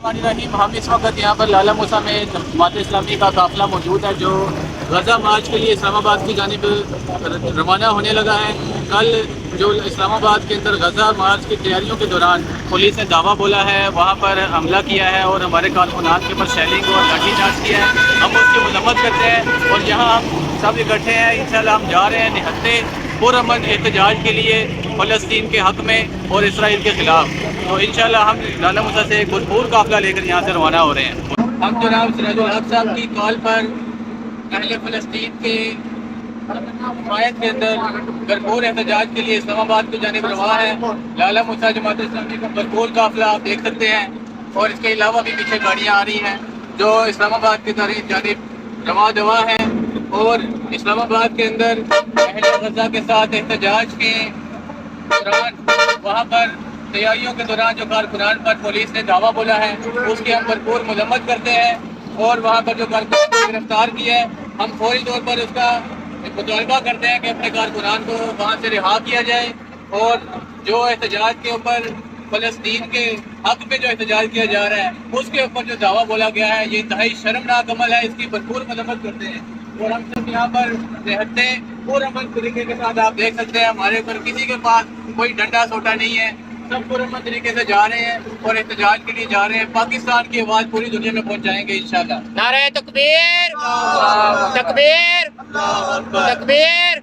रहीम, हम इस वक्त यहाँ पर लाला मूसा में जमात इस्लामी का काफिला मौजूद है जो गजा मार्च के लिए इस्लामाबाद की जानिब रवाना होने लगा है। कल जो इस्लामाबाद के अंदर गजा मार्च की तैयारियों के दौरान पुलिस ने दावा बोला है, वहाँ पर हमला किया है और हमारे कारकुनान के ऊपर शेलिंग और लाठीचार्ज किया है। हम उसकी मजम्मत करते हैं और यहाँ हम सब इकट्ठे हैं। इंशाल्लाह हम जा रहे हैं निहत्ते पुरअमन एहतजाज के लिए फ़लस्तीन के हक़ में और इसराइल के ख़िलाफ़। तो इंशाल्लाह हम लाला मूसा से एक भरपूर काफ़िला लेकर यहाँ से रवाना हो रहे हैं। हम जनाब सिराजुल हक साहब की कॉल पर अहले फ़लस्तीन के हिमायत के अंदर भरपूर एहतजाज के लिए इस्लामाबाद की जानिब रवा है। लाला मूसा जमात इस्लामी का भरपूर काफ़िला आप देख सकते हैं और इसके अलावा भी पीछे गाड़ियाँ आ रही हैं जो इस्लामाबाद की जानिब रवा दवा है। और इस्लामाबाद के अंदर अहले गजा के साथ एहतजाज के दौरान वहाँ पर तैयारियों के दौरान जो कारकुनान पर पुलिस ने दावा बोला है उसकी हम भरपूर मजम्मत करते हैं। और वहाँ पर जो कारकुनान को गिरफ्तार किया है हम फौरी तौर पर उसका मुतालबा करते हैं कि अपने कारकुनान को वहाँ से रिहा किया जाए। और जो एहतजाज के ऊपर फ़लस्तीन के हक़ में जो एहतजाज किया जा रहा है उसके ऊपर जो दावा बोला गया है ये इंतहाई शर्मनाक अमल है, इसकी भरपूर मजम्मत करते हैं। और हम सब यहाँ पर रहते पुरअमन तरीके के साथ आप देख सकते हैं हमारे ऊपर किसी के पास कोई डंडा सोटा नहीं है, सब पुरअमन तरीके से जा रहे हैं और एहतजाज के लिए जा रहे हैं। पाकिस्तान की आवाज़ पूरी दुनिया में पहुँचाएंगे इंशाल्लाह। नारे तकबीर, तकबीर, तकबीर।